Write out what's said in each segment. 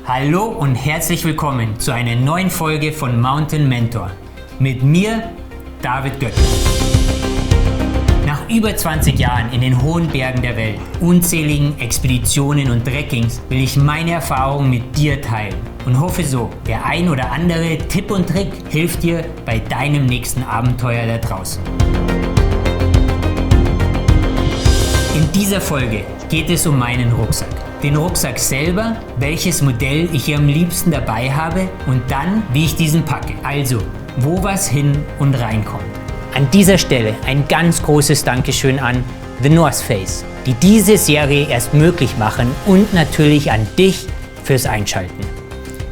Hallo und herzlich willkommen zu einer neuen Folge von Mountain Mentor. Mit mir, David Göttl. Nach über 20 Jahren in den hohen Bergen der Welt, unzähligen Expeditionen und Trekkings will ich meine Erfahrungen mit dir teilen und hoffe so, der ein oder andere Tipp und Trick hilft dir bei deinem nächsten Abenteuer da draußen. In dieser Folge geht es um meinen Rucksack. Den Rucksack selber, welches Modell ich hier am liebsten dabei habe und dann, wie ich diesen packe. Also, wo was hin und reinkommt. An dieser Stelle ein ganz großes Dankeschön an The North Face, die diese Serie erst möglich machen und natürlich an dich fürs Einschalten.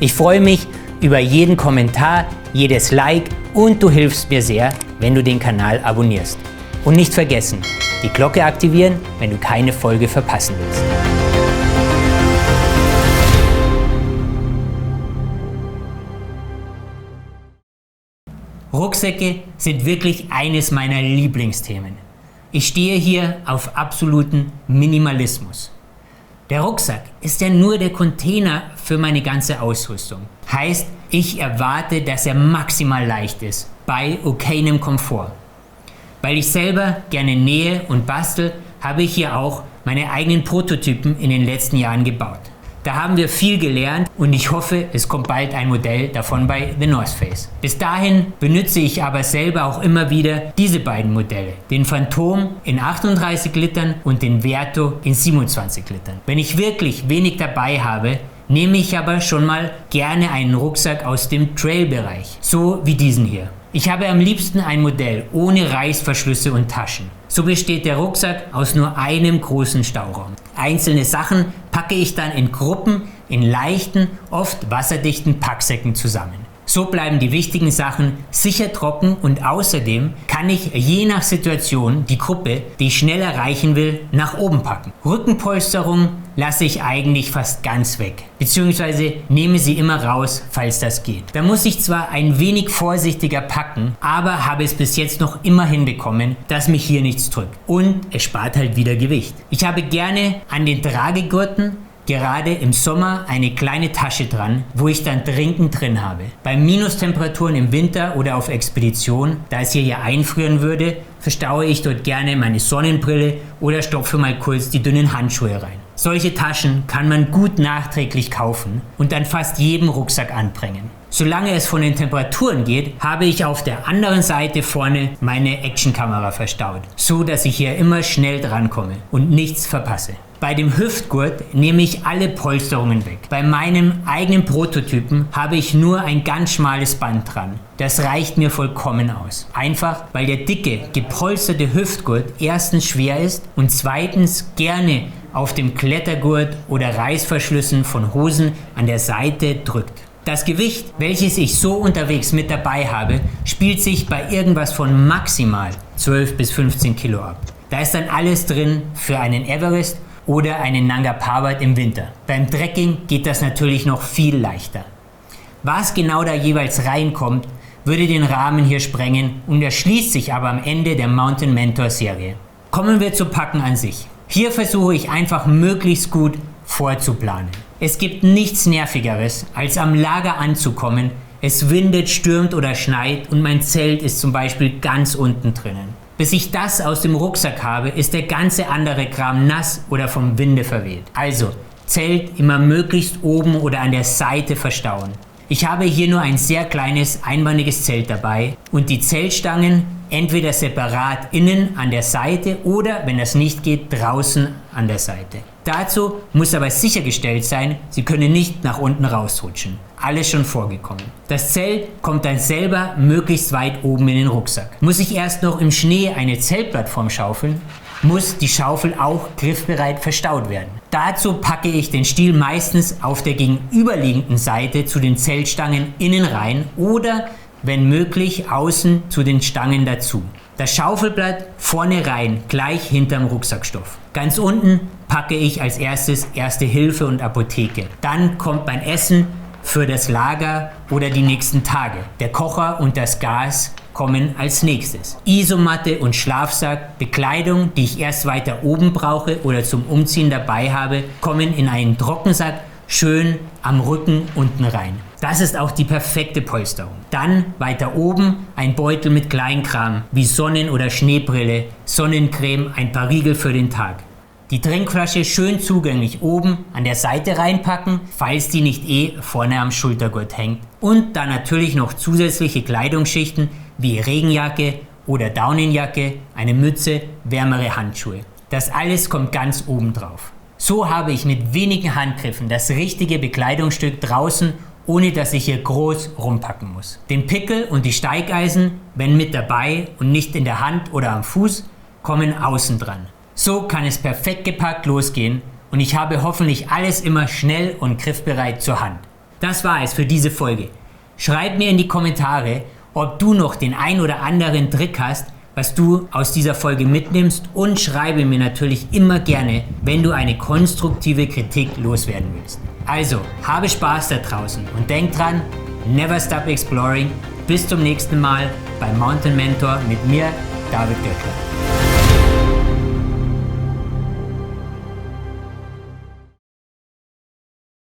Ich freue mich über jeden Kommentar, jedes Like und du hilfst mir sehr, wenn du den Kanal abonnierst. Und nicht vergessen, die Glocke aktivieren, wenn du keine Folge verpassen willst. Rucksäcke sind wirklich eines meiner Lieblingsthemen. Ich stehe hier auf absoluten Minimalismus. Der Rucksack ist ja nur der Container für meine ganze Ausrüstung. Heißt, ich erwarte, dass er maximal leicht ist, bei okayem Komfort. Weil ich selber gerne nähe und bastel, habe ich hier auch meine eigenen Prototypen in den letzten Jahren gebaut. Da haben wir viel gelernt und ich hoffe, es kommt bald ein Modell davon bei The North Face. Bis dahin benutze ich aber selber auch immer wieder diese beiden Modelle. Den Phantom in 38 Litern und den Verto in 27 Litern. Wenn ich wirklich wenig dabei habe, nehme ich aber schon mal gerne einen Rucksack aus dem Trail-Bereich. So wie diesen hier. Ich habe am liebsten ein Modell ohne Reißverschlüsse und Taschen. So besteht der Rucksack aus nur einem großen Stauraum. Einzelne Sachen packe ich dann in Gruppen in leichten, oft wasserdichten Packsäcken zusammen. So bleiben die wichtigen Sachen sicher trocken und außerdem kann ich je nach Situation die Gruppe, die ich schnell erreichen will, nach oben packen. Rückenpolsterung lasse ich eigentlich fast ganz weg, beziehungsweise nehme sie immer raus, falls das geht. Da muss ich zwar ein wenig vorsichtiger packen, aber habe es bis jetzt noch immer hinbekommen, dass mich hier nichts drückt. Und es spart halt wieder Gewicht. Ich habe gerne an den Tragegurten gerade im Sommer eine kleine Tasche dran, wo ich dann Trinken drin habe. Bei Minustemperaturen im Winter oder auf Expedition, da es hier ja einfrieren würde, verstaue ich dort gerne meine Sonnenbrille oder stopfe mal kurz die dünnen Handschuhe rein. Solche Taschen kann man gut nachträglich kaufen und an fast jedem Rucksack anbringen. Solange es von den Temperaturen geht, habe ich auf der anderen Seite vorne meine Actionkamera verstaut, so dass ich hier immer schnell drankomme und nichts verpasse. Bei dem Hüftgurt nehme ich alle Polsterungen weg. Bei meinem eigenen Prototypen habe ich nur ein ganz schmales Band dran. Das reicht mir vollkommen aus. Einfach, weil der dicke, gepolsterte Hüftgurt erstens schwer ist und zweitens gerne auf dem Klettergurt oder Reißverschlüssen von Hosen an der Seite drückt. Das Gewicht, welches ich so unterwegs mit dabei habe, spielt sich bei irgendwas von maximal 12 bis 15 Kilo ab. Da ist dann alles drin für einen Everest oder einen Nanga Parbat im Winter. Beim Trekking geht das natürlich noch viel leichter. Was genau da jeweils reinkommt, würde den Rahmen hier sprengen und erschließt sich aber am Ende der Mountain Mentor Serie. Kommen wir zu Packen an sich. Hier versuche ich einfach möglichst gut vorzuplanen. Es gibt nichts Nervigeres, als am Lager anzukommen, es windet, stürmt oder schneit und mein Zelt ist zum Beispiel ganz unten drinnen. Bis ich das aus dem Rucksack habe, ist der ganze andere Kram nass oder vom Winde verweht. Also, Zelt immer möglichst oben oder an der Seite verstauen. Ich habe hier nur ein sehr kleines, einbeiniges Zelt dabei und die Zeltstangen entweder separat innen an der Seite oder, wenn das nicht geht, draußen an der Seite. Dazu muss aber sichergestellt sein, Sie können nicht nach unten rausrutschen. Alles schon vorgekommen. Das Zelt kommt dann selber möglichst weit oben in den Rucksack. Muss ich erst noch im Schnee eine Zeltplattform schaufeln, muss die Schaufel auch griffbereit verstaut werden. Dazu packe ich den Stiel meistens auf der gegenüberliegenden Seite zu den Zeltstangen innen rein oder, wenn möglich, außen zu den Stangen dazu. Das Schaufelblatt vorne rein, gleich hinterm Rucksackstoff. Ganz unten packe ich als erstes Erste Hilfe und Apotheke. Dann kommt mein Essen für das Lager oder die nächsten Tage. Der Kocher und das Gas kommen als nächstes. Isomatte und Schlafsack, Bekleidung, die ich erst weiter oben brauche oder zum Umziehen dabei habe, kommen in einen Trockensack schön am Rücken unten rein. Das ist auch die perfekte Polsterung. Dann weiter oben ein Beutel mit Kleinkram wie Sonnen- oder Schneebrille, Sonnencreme, ein paar Riegel für den Tag. Die Trinkflasche schön zugänglich oben an der Seite reinpacken, falls die nicht vorne am Schultergurt hängt. Und dann natürlich noch zusätzliche Kleidungsschichten wie Regenjacke oder Daunenjacke, eine Mütze, wärmere Handschuhe. Das alles kommt ganz oben drauf. So habe ich mit wenigen Handgriffen das richtige Bekleidungsstück draußen, ohne dass ich hier groß rumpacken muss. Den Pickel und die Steigeisen, wenn mit dabei und nicht in der Hand oder am Fuß, kommen außen dran. So kann es perfekt gepackt losgehen und ich habe hoffentlich alles immer schnell und griffbereit zur Hand. Das war es für diese Folge. Schreib mir in die Kommentare, ob du noch den ein oder anderen Trick hast, was du aus dieser Folge mitnimmst, und schreibe mir natürlich immer gerne, wenn du eine konstruktive Kritik loswerden willst. Also, habe Spaß da draußen und denk dran, never stop exploring. Bis zum nächsten Mal bei Mountain Mentor mit mir, David Göttler.